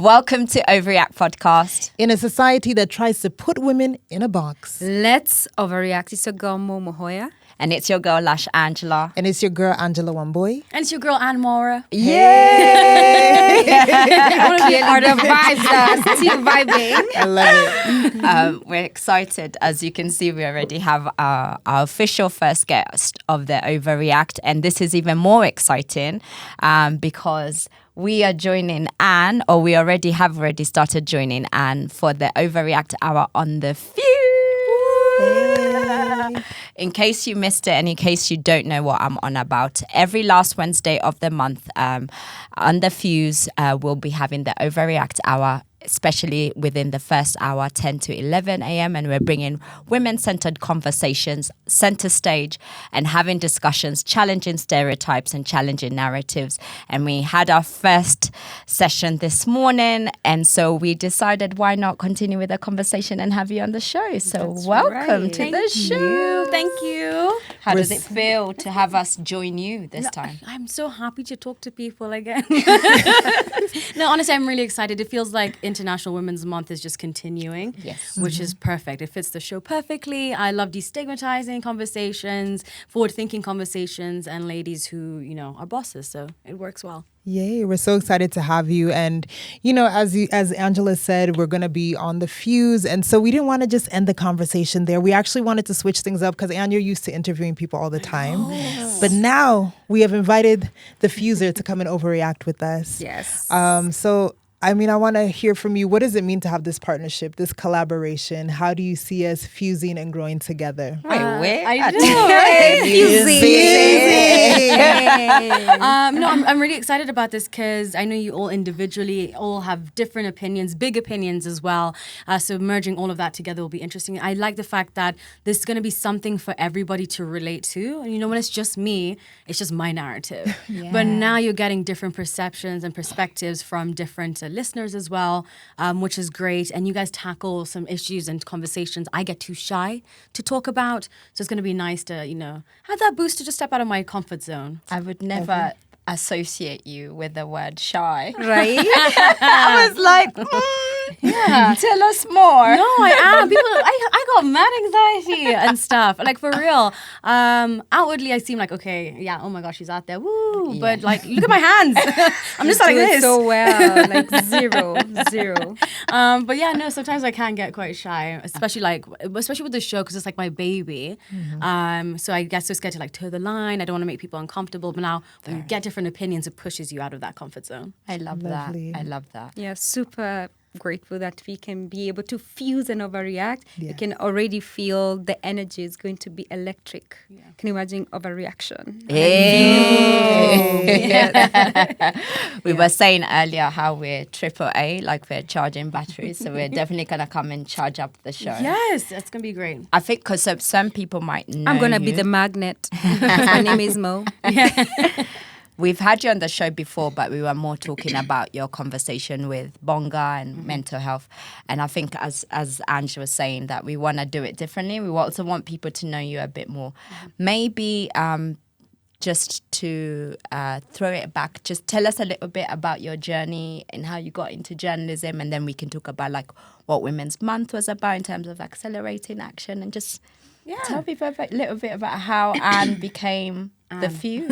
Welcome to OVAReact podcast. In a society that tries to put women in a box. Let's overreact. It's your girl Mo Mohoya. And it's your girl Lash Angela. And it's your girl Angela Wamboy. And it's your girl Anne Mora. Yay! I want to be part of vibes. Team vibing. I love it. We're excited. As you can see, we already have our official first guest of the OVAReact. And this is even more exciting because we are joining Anne, or we already started joining Anne for the OVAReact Hour on the Fuse. In case you missed it and in case you don't know what I'm on about, every last Wednesday of the month on the Fuse, we'll be having the OVAReact Hour, especially within the first hour, 10 to 11 a.m. And we're bringing women-centered conversations center stage and having discussions, challenging stereotypes and challenging narratives. And we had our first session this morning. And so we decided, why not continue with the conversation and have you on the show? So That's welcome right. to Thank the show. Thank you. How does it feel to have us join you this time? I'm so happy to talk to people again. No, honestly, I'm really excited. It feels like International Women's Month is just continuing, Yes. which is perfect. It fits the show perfectly. I love destigmatizing conversations, forward-thinking conversations, and ladies who, you know, are bosses. So it works well. Yay, we're so excited to have you. And, you know, as Angela said, we're going to be on the Fuse. And so we didn't want to just end the conversation there. We actually wanted to switch things up because Anne, you're used to interviewing people all the time. But now we have invited the Fuser to come and overreact with us. Yes. So, I mean, I want to hear from you. What does it mean to have this partnership, this collaboration? How do you see us fusing and growing together? Wait, I know, right? No, I'm really excited about this because I know you all individually all have different opinions, big opinions as well. So merging all of that together will be interesting. I like the fact that this is going to be something for everybody to relate to. And you know, when it's just me, it's just my narrative. Yeah. But now you're getting different perceptions and perspectives from different listeners as well, which is great. And you guys tackle some issues and conversations I get too shy to talk about. So it's going to be nice to, you know, have that boost to just step out of my comfort zone. I would never associate you with the word shy. Right? I was like, tell us more. No, I am. People, I got mad anxiety and stuff. Like, for real. Outwardly, I seem like, okay, yeah, oh my gosh, she's out there. Woo. Yeah. But, like, look at my hands. I'm just like Do it this. so well. Like zero. But yeah, no, sometimes I can get quite shy, especially with the show, because it's like my baby. So I get so scared to like toe the line. I don't want to make people uncomfortable. But now when you get different opinions, it pushes you out of that comfort zone. I love Lovely. that. I love that. Yeah, super grateful that we can be able to fuse and overreact. Yeah. You can already feel the energy is going to be electric. Yeah. Can you imagine overreaction? We were saying earlier how we're AAA, like we're charging batteries. So we're definitely going to come and charge up the show. Yes, that's going to be great. I think because some people might know I'm going to be you. the magnet. My name is Mo. We've had you on the show before, but we were more talking about your conversation with Bonga and mental health. And I think as Ange was saying, that we want to do it differently. We also want people to know you a bit more. Maybe just to throw it back, just tell us a little bit about your journey and how you got into journalism. And then we can talk about like what Women's Month was about in terms of accelerating action, and just tell people a little bit about how Anne became the Fuse.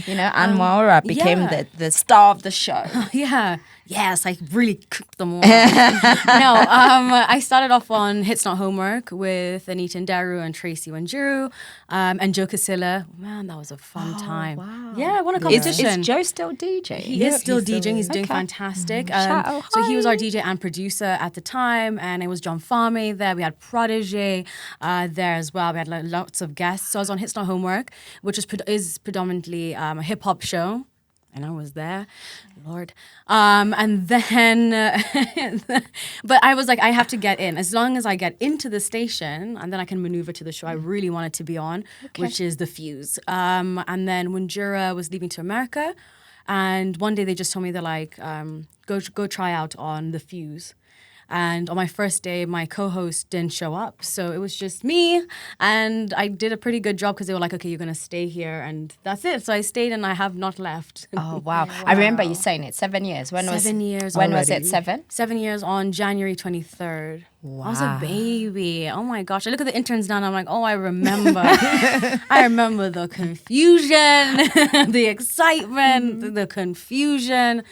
You know, Anne Mora became the star of the show. Yeah. Yes, I really cooked them all. I started off on Hits Not Homework with Anita Ndaru and Tracy Wanjiru and Joe Casilla. Man, that was a fun time. Wow. Yeah, I won a competition. Is Joe still DJ? He is still he still DJing. is. He's doing Okay. fantastic. Shout So he was our hi. DJ and producer at the time, and it was John Farme there. We had Prodigy there as well. We had lots of guests. So I was on Hits Not Homework, which is predominantly a hip hop show. And I was there, Lord. And then, but I was like, I have to get in. As long as I get into the station, and then I can maneuver to the show I really wanted to be on, which is The Fuse. And then when Jura was leaving to America, and one day they just told me, they're like, go try out on The Fuse. And on my first day, my co-host didn't show up. So it was just me. And I did a pretty good job because they were like, okay, you're going to stay here. And that's it. So I stayed and I have not left. Oh, wow. I remember you saying it, 7 years. When 7 years When was already. it, 7? 7 years on January 23rd. Wow. I was a baby. Oh my gosh. I look at the interns now and I'm like, oh, I remember. I remember the confusion, the excitement, the confusion.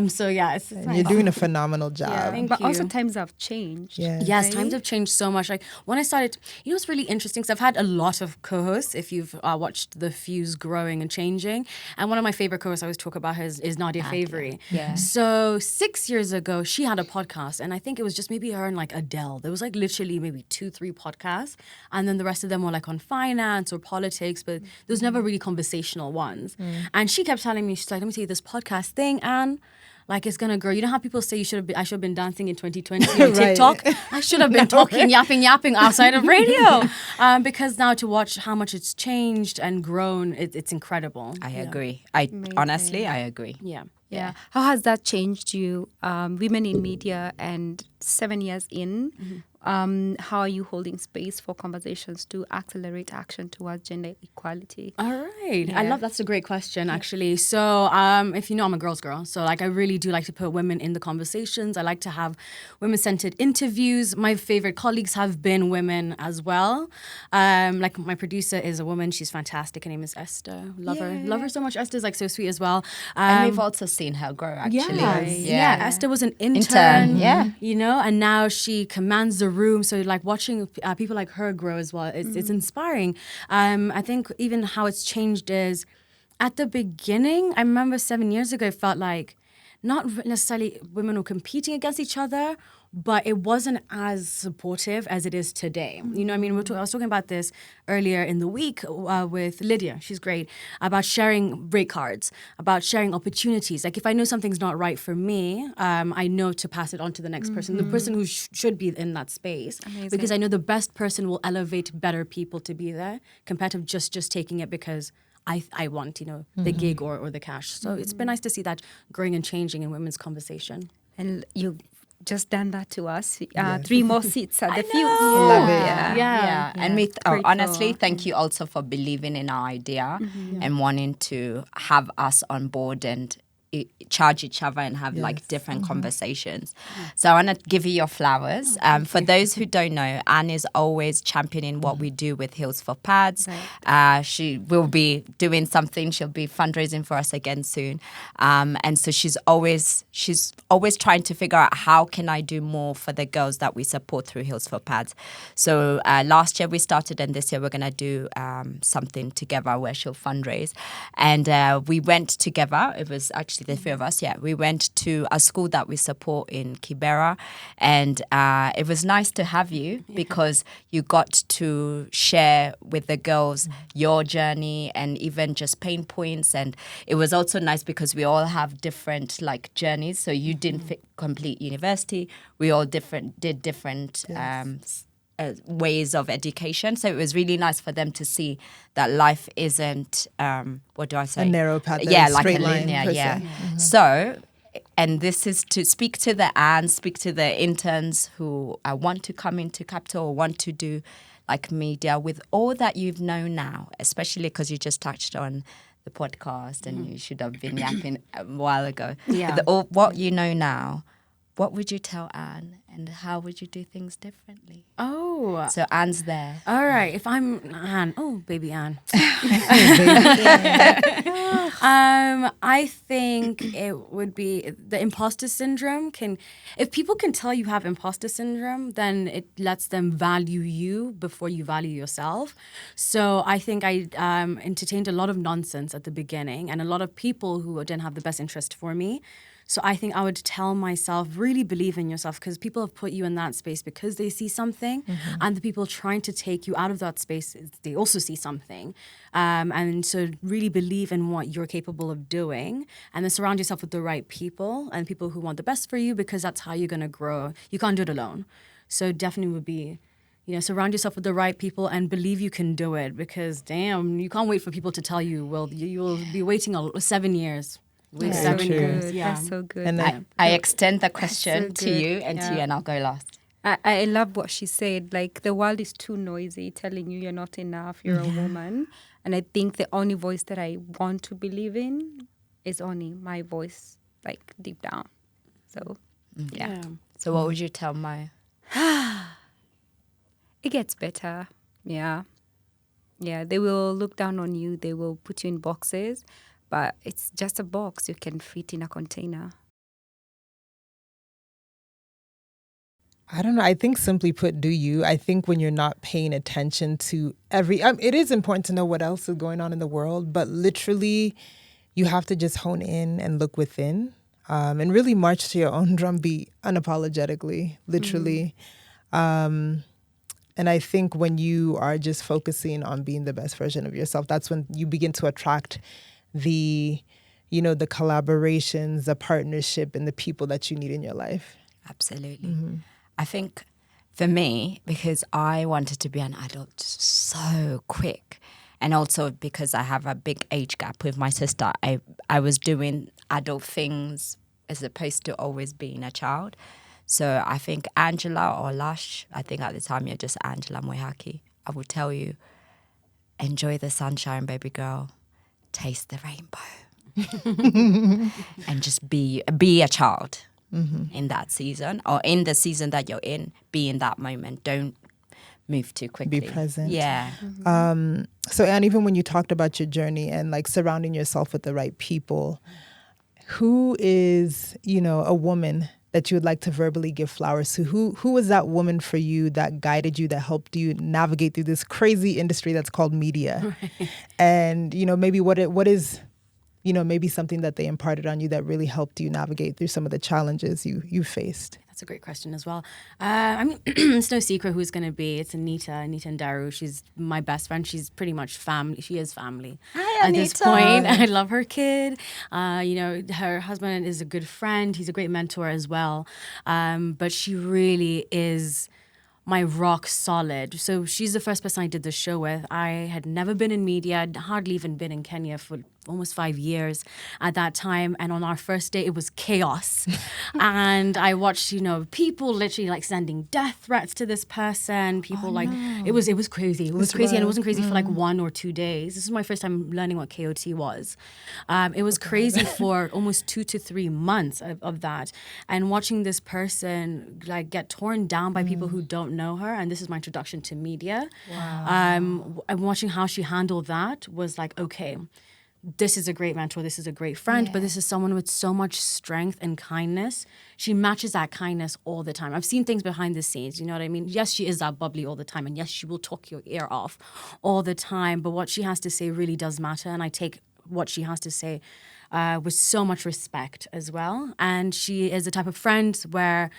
So yeah, it's And nice. you're doing a phenomenal job. Thank But also you. times have changed. Yeah. Yes, Right? times have changed so much. Like when I started, you know, it's really interesting because I've had a lot of co-hosts. If you've watched the fuse growing and changing, and one of my favorite co-hosts I always talk about is Nadia Favory. Yeah. So 6 years ago, she had a podcast, and I think it was just maybe her and like Adele. There was like literally maybe 2-3 podcasts, and then the rest of them were like on finance or politics, but there was never really conversational ones. And she kept telling me, she's like, let me tell you this podcast thing, Anne. Like it's gonna grow. You know how people say I should have been dancing in 2020 on Right. TikTok? I should have been talking, yapping outside of radio. Because now to watch how much it's changed and grown, it's incredible. I Yeah. agree. Honestly, I agree. Yeah. Yeah. How has that changed you, women in media, and 7 years in? How are you holding space for conversations to accelerate action towards gender equality? All right. I Yeah. love that's a great question actually. So if you know, I'm a girl's girl. So like I really do like to put women in the conversations. I like to have women-centered interviews. My favorite colleagues have been women as well. Like my producer is a woman. She's fantastic. Her name is Esther. Love her. Love her so much. Esther's like so sweet as well. And we've also seen her grow, actually. Yeah. Esther was an intern. Yeah. You know, and now she commands the room. So like watching people like her grow as well, it's inspiring. I think even how it's changed is at the beginning, I remember 7 years ago, it felt like not necessarily women were competing against each other, but it wasn't as supportive as it is today. You know what I mean? I was talking about this earlier in the week with Lydia. She's great. About sharing rate cards, about sharing opportunities. Like if I know something's not right for me, I know to pass it on to the next person, the person who should be in that space. Amazing. Because I know the best person will elevate better people to be there compared to just taking it because I want, you know, the gig or the cash. So it's been nice to see that growing and changing in women's conversation. And you've just done that to us. 3 more seats at the Fuse. Love it. Yeah. And we Grateful. honestly, thank you also for believing in our idea and wanting to have us on board and charge each other and have like different conversations. So I want to give you your flowers. For those who don't know, Anne is always championing what we do with Heels for Pads. She will be doing something. She'll be fundraising for us again soon. And so she's always trying to figure out how can I do more for the girls that we support through Heels for Pads. So last year we started, and this year we're going to do something together where she'll fundraise. And we went together. It was actually the 3 of us. Yeah, we went to a school that we support in Kibera, and it was nice to have you because you got to share with the girls your journey and even just pain points. And it was also nice because we all have different like journeys. So you didn't complete university. We all did different ways of education. So it was really nice for them to see that life isn't, what do I say? A narrow path. Yeah, a like straight a line, linear, per yeah. se. So, and this is to speak to the Anne, speak to the interns who want to come into Capital or want to do like media with all that you've known now, especially because you just touched on the podcast and you should have been yapping a while ago. Yeah. With all, what you know now, what would you tell Anne and how would you do things differently? Oh. So Anne's there. All right. If I'm Anne, baby Anne. I think it would be the imposter syndrome. If people can tell you have imposter syndrome, then it lets them value you before you value yourself. So I think I entertained a lot of nonsense at the beginning and a lot of people who didn't have the best interest for me. So I think I would tell myself, really believe in yourself, because people have put you in that space because they see something, and the people trying to take you out of that space, they also see something. And so really believe in what you're capable of doing, and then surround yourself with the right people and people who want the best for you, because that's how you're going to grow. You can't do it alone. So definitely would be, surround yourself with the right people and believe you can do it, because damn, you can't wait for people to tell you, well, you will be waiting 7 years. with Very 7 true. years. Good. Yeah. That's so good. And I extend the question so to good. you and to you, and I'll go last. I love what she said. Like, the world is too noisy, telling you you're not enough, you're a woman. And I think the only voice that I want to believe in is only my voice, like, deep down. So, yeah. So what would you tell Mo? It gets better. Yeah. Yeah. They will look down on you. They will put you in boxes. But it's just a box you can fit in a container. I don't know. I think simply put, do you? I think when you're not paying attention to it is important to know what else is going on in the world, but literally you have to just hone in and look within, and really march to your own drumbeat unapologetically, literally. And I think when you are just focusing on being the best version of yourself, that's when you begin to attract the collaborations, the partnership, and the people that you need in your life. Absolutely. I think for me, because I wanted to be an adult so quick, and also because I have a big age gap with my sister, I was doing adult things as opposed to always being a child. So I think Angela or Lush, I think at the time you're just Angela Moihaki, I would tell you, enjoy the sunshine, baby girl, taste the rainbow, and just be a child. In that season, or in the season that you're in, be in that moment. Don't move too quickly. Be present. Yeah. So, Anne, even when you talked about your journey and like surrounding yourself with the right people, who is, a woman that you would like to verbally give flowers to? Who was that woman for you that guided you, that helped you navigate through this crazy industry that's called media? Right. And, maybe what is maybe something that they imparted on you that really helped you navigate through some of the challenges you faced? That's a great question as well. I mean, it's no secret who's going to be. It's Anita and Daru. She's my best friend. She's pretty much family. She is family. Hi, at this point. I love her kid. Her husband is a good friend. He's a great mentor as well. But she really is my rock solid. So she's the first person I did the show with. I had never been in media, I'd hardly even been in Kenya for almost 5 years at that time. And on our first day, it was chaos. And I watched, people literally like sending death threats to this person. People it was crazy. It was crazy. And it wasn't crazy for like 1 or 2 days. This is my first time learning what KOT was. It was crazy for almost 2 to 3 months of that. And watching this person like get torn down by people who don't know her. And this is my introduction to media. Wow. And watching how she handled that was like, okay, this is a great mentor, this is a great friend, but this is someone with so much strength and kindness. She matches that kindness all the time. I've seen things behind the scenes, you know what I mean? Yes, she is that bubbly all the time, and yes, she will talk your ear off all the time, but what she has to say really does matter, and I take what she has to say with so much respect as well. And she is the type of friend where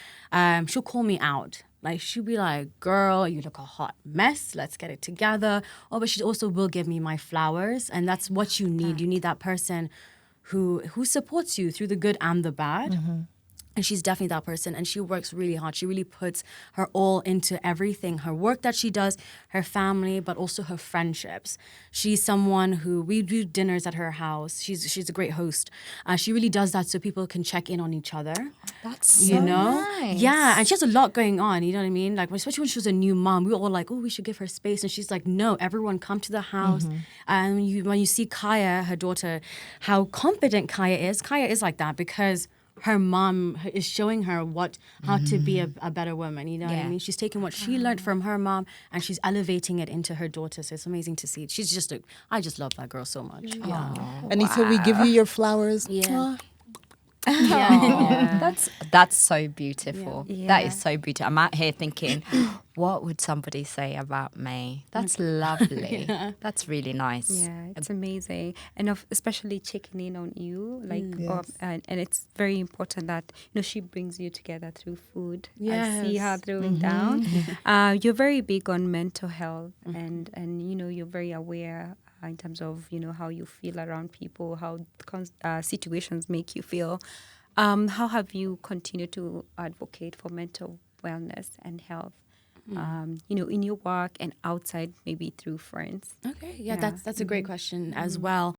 she'll call me out. Like, she'll be like, girl, you look a hot mess. Let's get it together. Oh, but she also will give me my flowers. And that's what you need. You need that person who supports you through the good and the bad. Mm-hmm. And she's definitely that person. And she works really hard. She really puts her all into everything. Her work that she does, her family, but also her friendships. She's someone who, we do dinners at her house. She's a great host. She really does that so people can check in on each other. That's so nice. Yeah, and she has a lot going on, you know what I mean? Like, especially when she was a new mom, we were all like, oh, we should give her space. And she's like, no, everyone come to the house. Mm-hmm. And when you see Kaya, her daughter, how confident Kaya is like that because her mom is showing her how to be a better woman, you know what I mean? She's taking what she learned from her mom and she's elevating it into her daughter. So it's amazing to see. I just love that girl so much. Yeah. Anita, we give you your flowers. Yeah. That's so beautiful. Yeah. That is so beautiful. I'm out here thinking, what would somebody say about me? That's lovely. That's really nice. Yeah, it's amazing, and especially checking in on you, like, and it's very important that she brings you together through food. Yes. I see her throwing down. You're very big on mental health, and you're very aware. In terms of how you feel around people, how situations make you feel. How have you continued to advocate for mental wellness and health? In your work and outside, maybe through friends. Okay, that's a great question as well.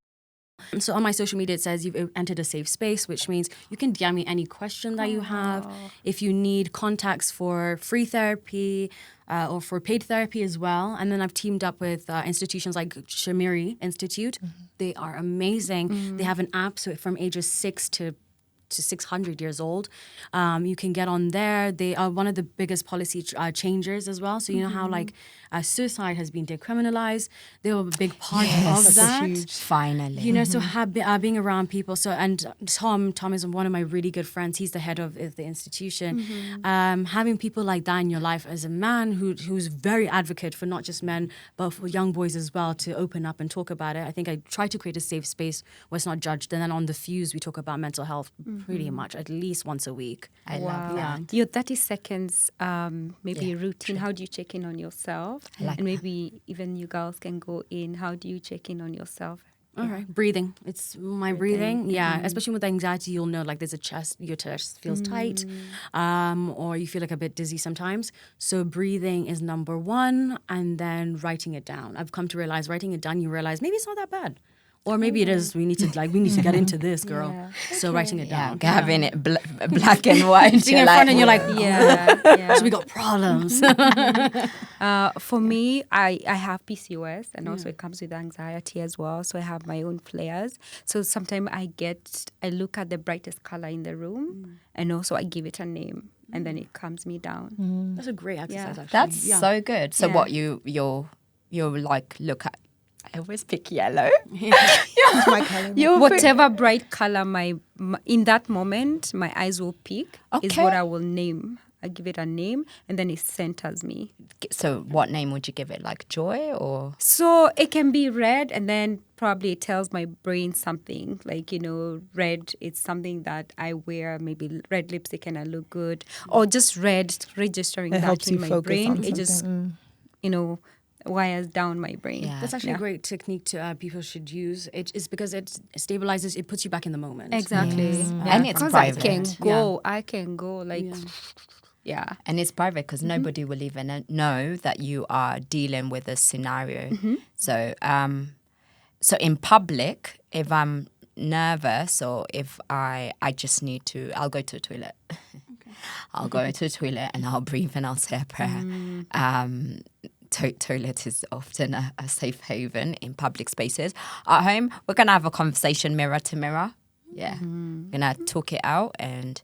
So on my social media, it says you've entered a safe space, which means you can DM me any question that you have. If you need contacts for free therapy or for paid therapy as well. And then I've teamed up with institutions like Shamiri Institute. They are amazing. They have an app, so from ages 6 to 600 years old. You can get on there. They are one of the biggest policy changers as well. So you know how like suicide has been decriminalized. They were a big part of that. Finally. You know, so being around people. So and Tom is one of my really good friends. He's the head of the institution. Having people like that in your life as a man who's very advocate for not just men but for young boys as well to open up and talk about it. I think I try to create a safe space where it's not judged. And then on the Fuse, we talk about mental health pretty much at least once a week. I love that. Your 30 seconds maybe routine. How do you check in on yourself? And maybe even you girls can go in. How do you check in on yourself? All right, breathing. It's my breathing. Yeah, especially with anxiety, you'll know like there's your chest feels tight, or you feel like a bit dizzy sometimes. So breathing is number one, and then writing it down. I've come to realize writing it down, you realize maybe it's not that bad. Or maybe it is. We need to get into this, girl. Yeah. So writing it down, Having it black and white. being in front, and you're like, Yeah. so we got problems. For me, I have PCOS, and also it comes with anxiety as well. So I have my own flares. So sometimes I look at the brightest color in the room, and also I give it a name, and then it calms me down. That's a great exercise. Actually, That's so good. So Yeah. what you'll like look at. I always pick yellow. It's my color. Whatever bright color in that moment my eyes will pick is Okay. what I will name. I give it a name, and then it centers me. So what name would you give it? Like joy or? So it can be red, and then probably it tells my brain something like, red, it's something that I wear, maybe red lipstick and I look good, or just red registering It that helps in you my focus brain. on It just, something. wires down my brain. Yeah. That's actually a great technique to people should use. It is because it stabilizes. It puts you back in the moment. Exactly. And it's 'Cause private. I can go like, yeah. And it's private because nobody will even know that you are dealing with a scenario. So, so in public, if I'm nervous or if I just need to, I'll go to the toilet. I'll go to the toilet and I'll breathe and I'll say a prayer. Toilet is often a safe haven in public spaces. At home, we're going to have a conversation mirror to mirror. Yeah. We're going to talk it out and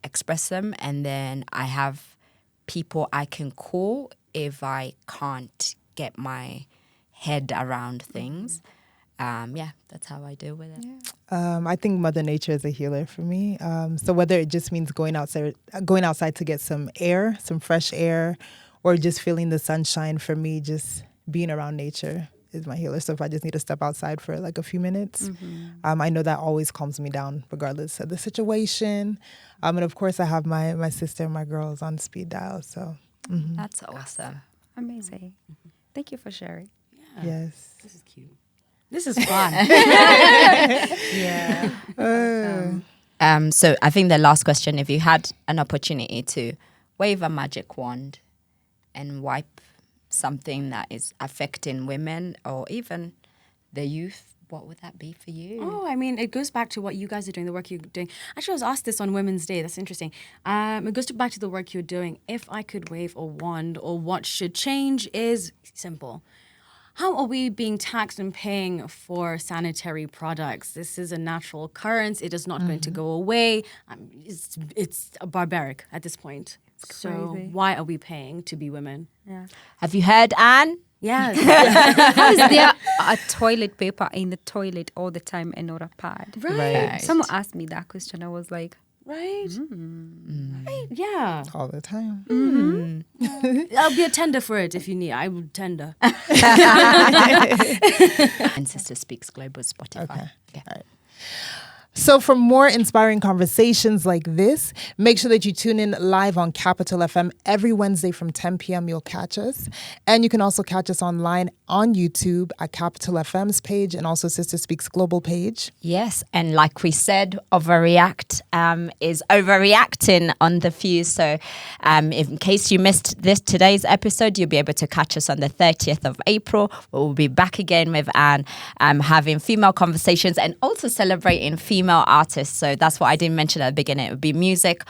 express them. And then I have people I can call if I can't get my head around things. That's how I deal with it. I think Mother Nature is a healer for me. So whether it just means going outside to get some air, some fresh air, or just feeling the sunshine, for me, just being around nature is my healer. So if I just need to step outside for like a few minutes, I know that always calms me down regardless of the situation. And of course, I have my sister and my girls on speed dial. So That's awesome. Amazing. Thank you for sharing. yes. This is cute. This is fun. So I think the last question, if you had an opportunity to wave a magic wand and wipe something that is affecting women or even the youth, what would that be for you? Oh, I mean, it goes back to what you guys are doing, the work you're doing. Actually, I was asked this on Women's Day. That's interesting. It goes back to the work you're doing. If I could wave a wand, or what should change, is simple. How are we being taxed and paying for sanitary products? This is a natural occurrence. It is not going to go away. It's barbaric at this point. So crazy. why are we paying to be women? Yeah. Have you heard, Anne? Yes. How is there a toilet paper in the toilet all the time and not a pad? Right. Someone asked me that question. I was like, Right? Right? Yeah. All the time. I'll be a tender for it if you need. I would tender. And Sister Speaks Global Spotify. Okay. Yeah. All right. So for more inspiring conversations like this, make sure that you tune in live on Capital FM every Wednesday from 10 p.m. You'll catch us. And you can also catch us online on YouTube at Capital FM's page and also Sister Speaks Global page. Yes, and like we said, OVAReact is overreacting on the Fuse. So in case you missed today's episode, you'll be able to catch us on the 30th of April. We'll be back again with Anne having female conversations and also celebrating female artists. So that's what I didn't mention at the beginning. It would be music,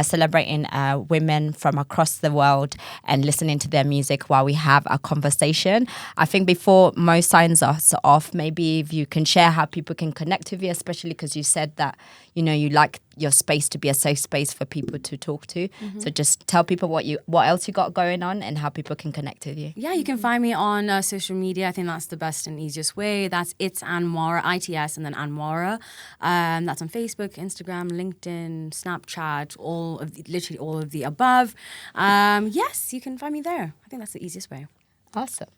celebrating women from across the world and listening to their music while we have a conversation. I think before Mo signs us off, maybe if you can share how people can connect with you, especially because you said that, you know, you like your space to be a safe space for people to talk to. So just tell people what else you got going on and how people can connect with you. Yeah, you can find me on social media. I think that's the best and easiest way. That's It's Anwara, ITS, and then Anwara. That's on Facebook, Instagram, LinkedIn, Snapchat, literally all of the above. Yes, you can find me there. I think that's the easiest way. Awesome.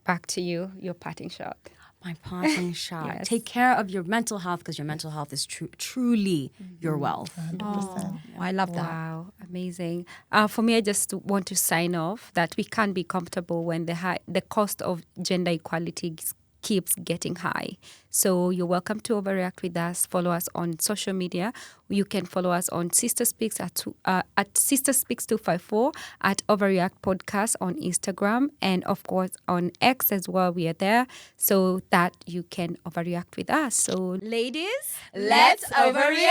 Back to you, your parting shot. My parting shot. Yes. Take care of your mental health because your mental health is truly your wealth. 100%. I love that. Wow, amazing. For me, I just want to sign off that we can't be comfortable when the cost of gender equality keeps getting high. So you're welcome to OVAReact with us. Follow us on social media. You can follow us on Sister Speaks at Sister Speaks 254, at OVAReact Podcast on Instagram, and of course on X as well. We are there so that you can OVAReact with us. So ladies, Let's overreact.